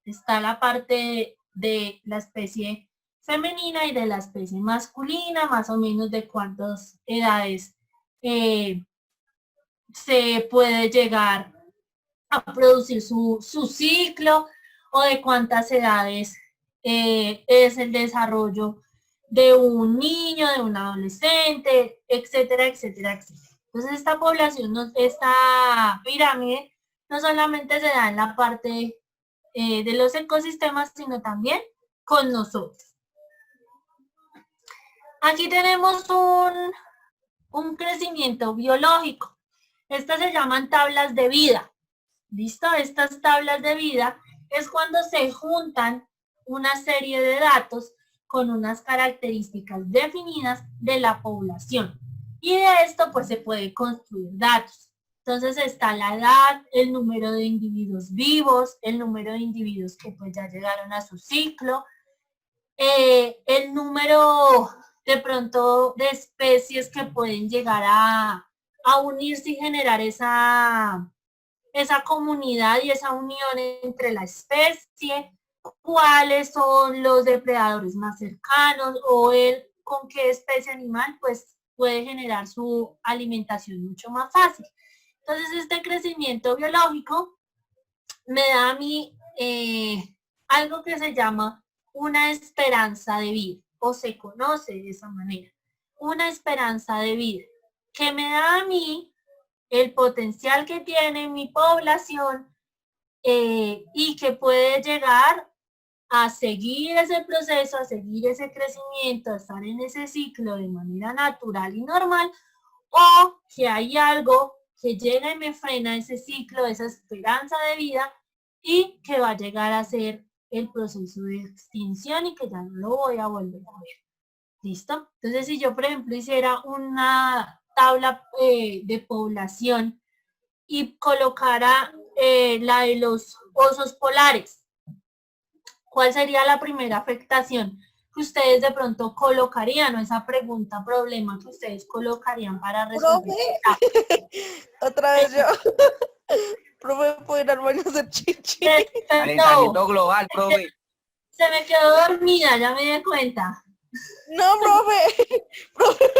Está la parte de la especie femenina y de la especie masculina, más o menos de cuántas edades se puede llegar a producir su ciclo o de cuántas edades es el desarrollo de un niño, de un adolescente, etcétera, etcétera, etcétera. Entonces esta población, esta pirámide, no solamente se da en la parte de los ecosistemas, sino también con nosotros. Aquí tenemos un crecimiento biológico. Estas se llaman tablas de vida. ¿Listo? Estas tablas de vida es cuando se juntan una serie de datos con unas características definidas de la población. Y de esto pues se puede construir datos. Entonces está la edad, el número de individuos vivos, el número de individuos que pues ya llegaron a su ciclo, el número de pronto de especies que pueden llegar a unirse y generar esa comunidad y esa unión entre la especie, cuáles son los depredadores más cercanos o con qué especie animal pues puede generar su alimentación mucho más fácil. Entonces este crecimiento biológico me da a mí algo que se llama una esperanza de vida, o se conoce de esa manera, una esperanza de vida, que me da a mí el potencial que tiene mi población y que puede llegar a seguir ese proceso, a seguir ese crecimiento, a estar en ese ciclo de manera natural y normal, o que hay algo que llega y me frena ese ciclo, esa esperanza de vida y que va a llegar a ser el proceso de extinción y que ya no lo voy a volver a ver. ¿Listo? Entonces, si yo, por ejemplo, hiciera una tabla de población y colocara la de los osos polares, ¿cuál sería la primera afectación que ustedes de pronto colocarían, o esa pregunta, problema que ustedes colocarían para resolver? Otra vez yo. Profe, ¿puedo ir al baño a hacer chichi? Calentamiento global, profe. Se me quedó dormida, ya me di cuenta. No, profe. Profe,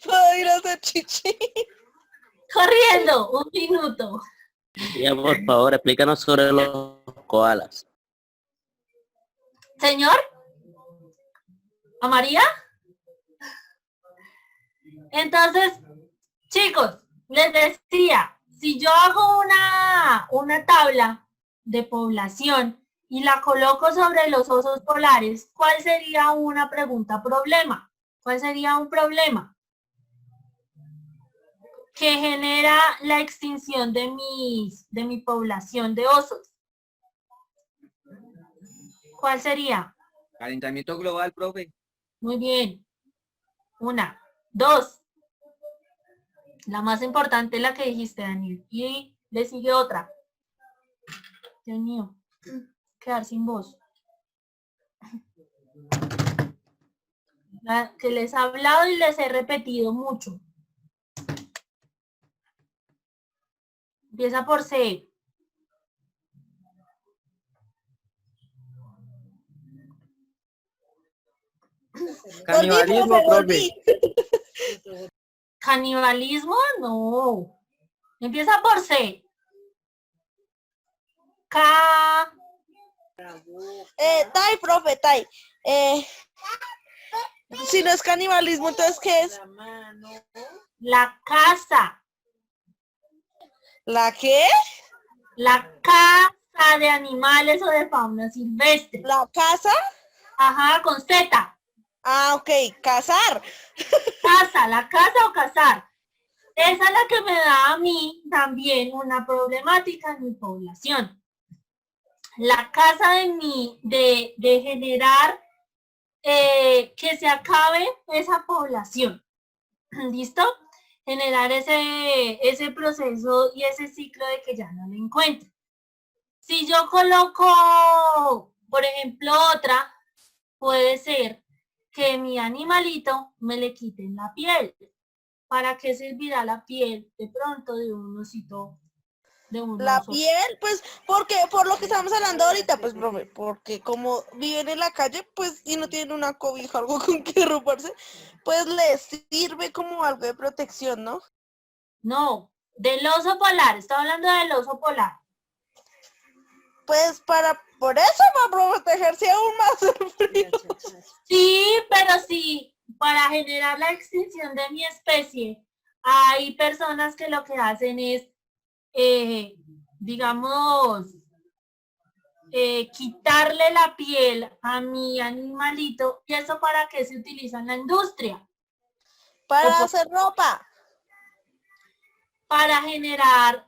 ¿puedo ir a hacer chichi? Corriendo, 1 minuto. Ya, por favor, explícanos sobre los koalas. Señor, ¿a María? Entonces, chicos, les decía, si yo hago una tabla de población y la coloco sobre los osos polares, ¿cuál sería una pregunta problema? ¿Cuál sería un problema? Que genera la extinción de mi población de osos. ¿Cuál sería? Calentamiento global, profe. Muy bien. 1, 2. La más importante es la que dijiste, Daniel. Y le sigue otra. Dios mío, quedar sin voz. La que les he hablado y les he repetido mucho. Empieza por C. Canibalismo, profe. ¿Canibalismo? No. Empieza por C. K. Tai, profe, Tai. Si no es canibalismo, entonces ¿qué es? La caza. ¿La qué? La caza de animales o de fauna silvestre. ¿La casa? Ajá, con Z. Ah, ok, cazar. Caza, la caza o cazar. Esa es la que me da a mí también una problemática en mi población. La caza de generar que se acabe esa población. ¿Listo? Generar ese proceso y ese ciclo de que ya no lo encuentro. Si yo coloco, por ejemplo, otra, puede ser que mi animalito me le quiten la piel. ¿Para qué servirá la piel de pronto de un osito de un La oso. piel, pues, porque por lo que estamos hablando ahorita, pues, profe, porque como viven en la calle, pues, y no tienen una cobija, algo con que arroparse, pues les sirve como algo de protección, ¿no? No, del oso polar, estaba hablando del oso polar. Pues por eso, para protegerse aún más del frío. Sí, pero sí, para generar la extinción de mi especie, hay personas que lo que hacen es, digamos, quitarle la piel a mi animalito, y eso para qué se utiliza en la industria, Para hacer ropa. para generar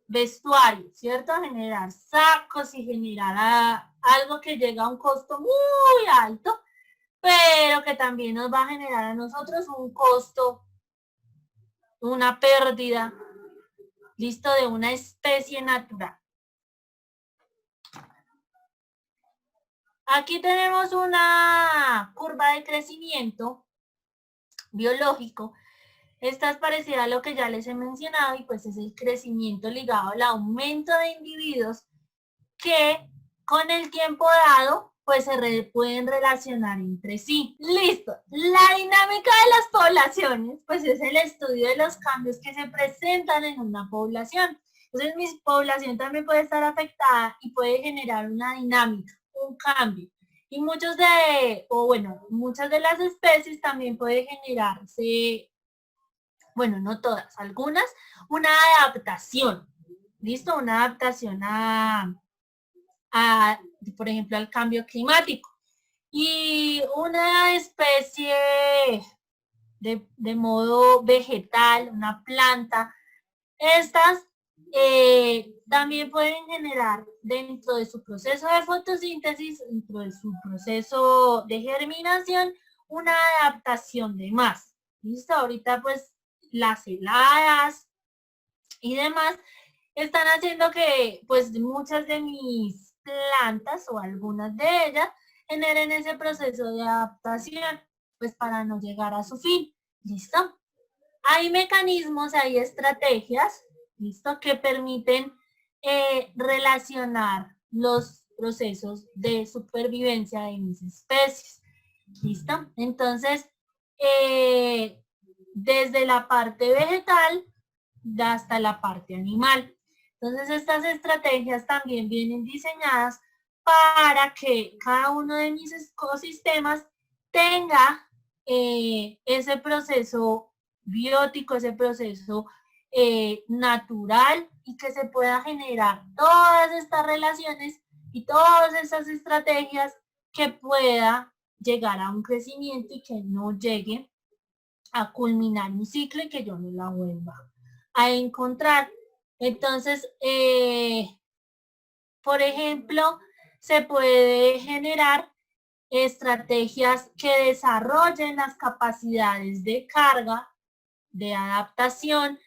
vestuario, ¿cierto? Generar sacos y generar algo que llega a un costo muy alto, pero que también nos va a generar a nosotros un costo, una pérdida, listo, de una especie natural. Aquí tenemos una curva de crecimiento biológico. Esta es parecida a lo que ya les he mencionado y pues es el crecimiento ligado al aumento de individuos que con el tiempo dado pues pueden relacionar entre sí. Listo. La dinámica de las poblaciones pues es el estudio de los cambios que se presentan en una población. Entonces mi población también puede estar afectada y puede generar una dinámica, un cambio. Y muchas de las especies también puede generarse, bueno, no todas, algunas, una adaptación. ¿Listo? Una adaptación por ejemplo, al cambio climático. Y una especie de modo vegetal, una planta, estas también pueden generar dentro de su proceso de fotosíntesis, dentro de su proceso de germinación, una adaptación de más. ¿Listo? Ahorita pues las heladas y demás están haciendo que pues muchas de mis plantas o algunas de ellas generen ese proceso de adaptación pues para no llegar a su fin. ¿Listo? Hay mecanismos, hay estrategias, ¿listo? Que permiten relacionar los procesos de supervivencia de mis especies. ¿Listo? Entonces, desde la parte vegetal hasta la parte animal. Entonces, estas estrategias también vienen diseñadas para que cada uno de mis ecosistemas tenga ese proceso biótico, ese proceso natural, y que se pueda generar todas estas relaciones y todas esas estrategias que pueda llegar a un crecimiento y que no llegue a culminar un ciclo y que yo no la vuelva a encontrar. Entonces, por ejemplo, se puede generar estrategias que desarrollen las capacidades de carga, de adaptación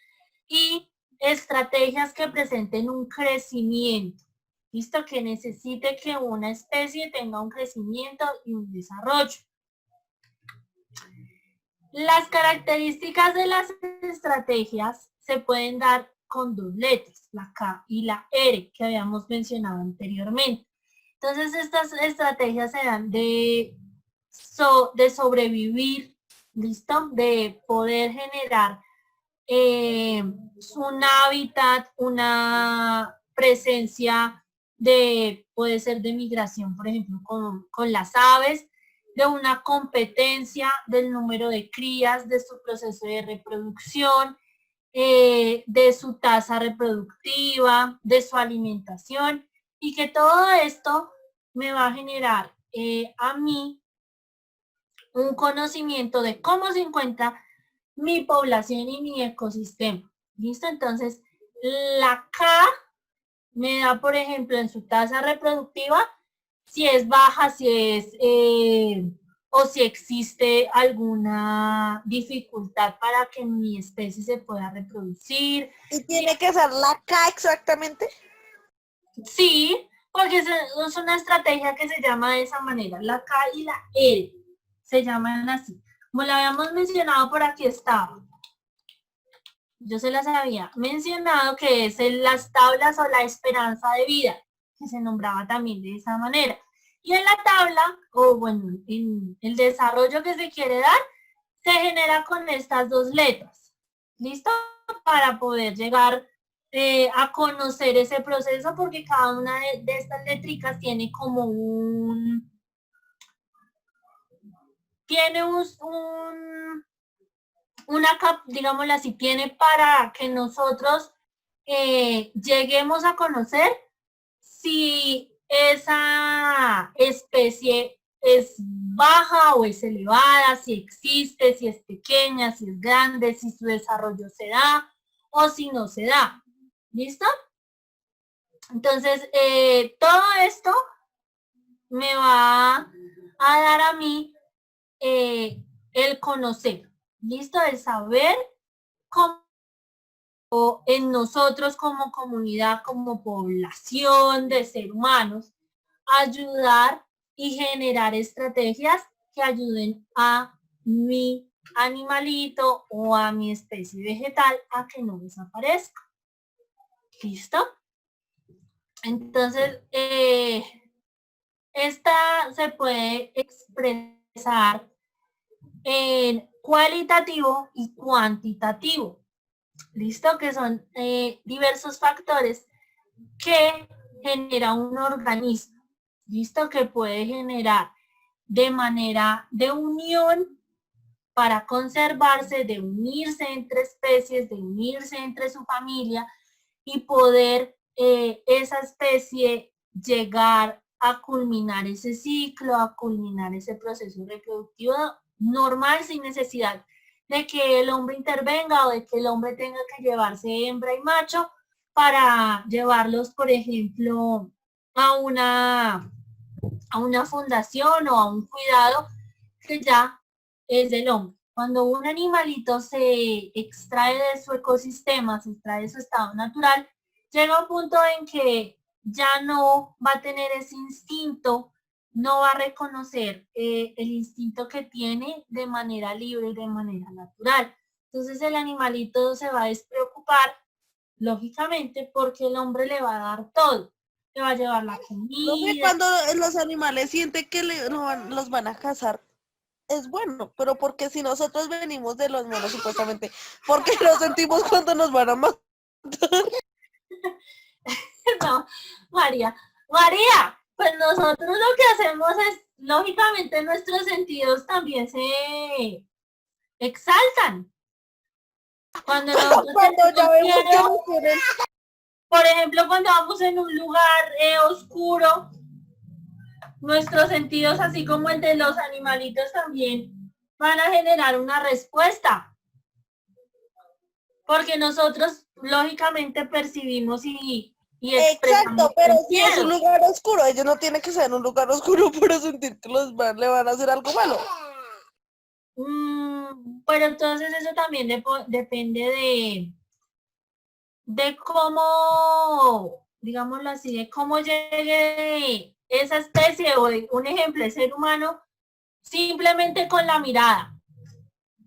y estrategias que presenten un crecimiento. ¿Listo? Que necesite que una especie tenga un crecimiento y un desarrollo. Las características de las estrategias se pueden dar con dos letras, la K y la R, que habíamos mencionado anteriormente. Entonces, estas estrategias se dan de sobrevivir, ¿listo? De poder generar un hábitat, una presencia puede ser de migración, por ejemplo, con las aves, de una competencia del número de crías, de su proceso de reproducción, de su tasa reproductiva, de su alimentación, y que todo esto me va a generar a mí un conocimiento de cómo se encuentra mi población y mi ecosistema. ¿Listo? Entonces, la K me da, por ejemplo, en su tasa reproductiva, si es baja, si es, o si existe alguna dificultad para que mi especie se pueda reproducir. ¿Y tiene que ser la K exactamente? Sí, porque es una estrategia que se llama de esa manera, la K y la R, se llaman así. Como la habíamos mencionado, por aquí estaba. yo se las había mencionado, que es las tablas o la esperanza de vida, que se nombraba también de esa manera. Y en la tabla, o bueno, en el desarrollo que se quiere dar, se genera con estas dos letras. ¿Listo? Para poder llegar a conocer ese proceso, porque cada una de estas letricas tiene como digámoslo así, tiene para que nosotros lleguemos a conocer si esa especie es baja o es elevada, si existe, si es pequeña, si es grande, si su desarrollo se da o si no se da. ¿Listo? Entonces, todo esto me va a dar a mí el conocer. ¿Listo? El saber cómo en nosotros como comunidad, como población de seres humanos, ayudar y generar estrategias que ayuden a mi animalito o a mi especie vegetal a que no desaparezca. ¿Listo? Entonces, esta se puede expresar en cualitativo y cuantitativo. ¿Listo? Que son diversos factores que genera un organismo. ¿Listo? Que puede generar de manera de unión para conservarse, de unirse entre especies, de unirse entre su familia y poder esa especie llegar a culminar ese ciclo, a culminar ese proceso reproductivo normal sin necesidad de que el hombre intervenga o de que el hombre tenga que llevarse hembra y macho para llevarlos, por ejemplo, a una fundación o a un cuidado que ya es del hombre. Cuando un animalito se extrae de su ecosistema, se extrae de su estado natural, llega un punto en que ya no va a tener ese instinto, no va a reconocer el instinto que tiene de manera libre y de manera natural. Entonces el animalito se va a despreocupar, lógicamente, porque el hombre le va a dar todo. Le va a llevar la comida. Cuando los animales sienten que los van a cazar, es bueno, pero porque si nosotros venimos de los monos, supuestamente, porque lo sentimos cuando nos van a matar. No, María, pues nosotros lo que hacemos es, lógicamente, nuestros sentidos también se exaltan. Cuando ya vemos que nos tienen. Por ejemplo, cuando vamos en un lugar oscuro, nuestros sentidos, así como el de los animalitos, también van a generar una respuesta. Porque nosotros, lógicamente, percibimos y exacto, pero si es un lugar oscuro, ellos no tienen que ser en un lugar oscuro para sentir que le van a hacer algo malo. Pero entonces eso también depende de cómo, digámoslo así, de cómo llegue esa especie o un ejemplo, el ser humano, simplemente con la mirada.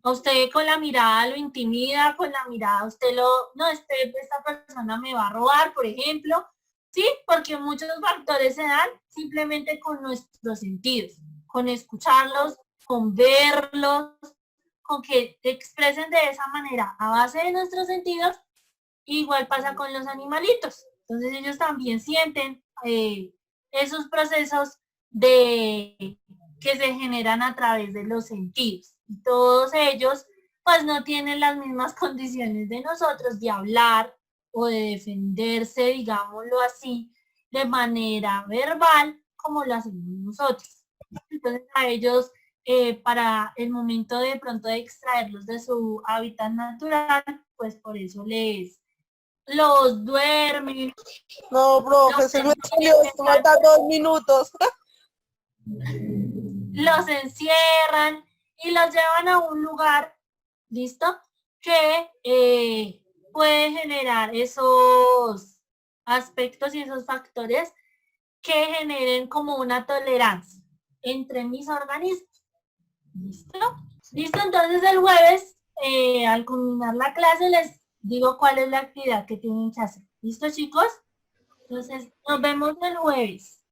Usted con la mirada lo intimida, con la mirada usted esta persona me va a robar, por ejemplo. Sí, porque muchos factores se dan simplemente con nuestros sentidos, con escucharlos, con verlos, con que te expresen de esa manera a base de nuestros sentidos. Igual pasa con los animalitos. Entonces ellos también sienten esos procesos que se generan a través de los sentidos. Y todos ellos pues no tienen las mismas condiciones de nosotros de hablar o de defenderse, digámoslo así, de manera verbal como lo hacemos nosotros. Entonces a ellos, para el momento de pronto de extraerlos de su hábitat natural, pues por eso los duermen. No, profe, se me salió esto, faltan 2 minutos. Los encierran y los llevan a un lugar, ¿listo? Que puede generar esos aspectos y esos factores que generen como una tolerancia entre mis organismos. ¿Listo? Listo, entonces el jueves, al culminar la clase, digo cuál es la actividad que tienen que hacer. ¿Listo, chicos? Entonces, nos vemos el jueves.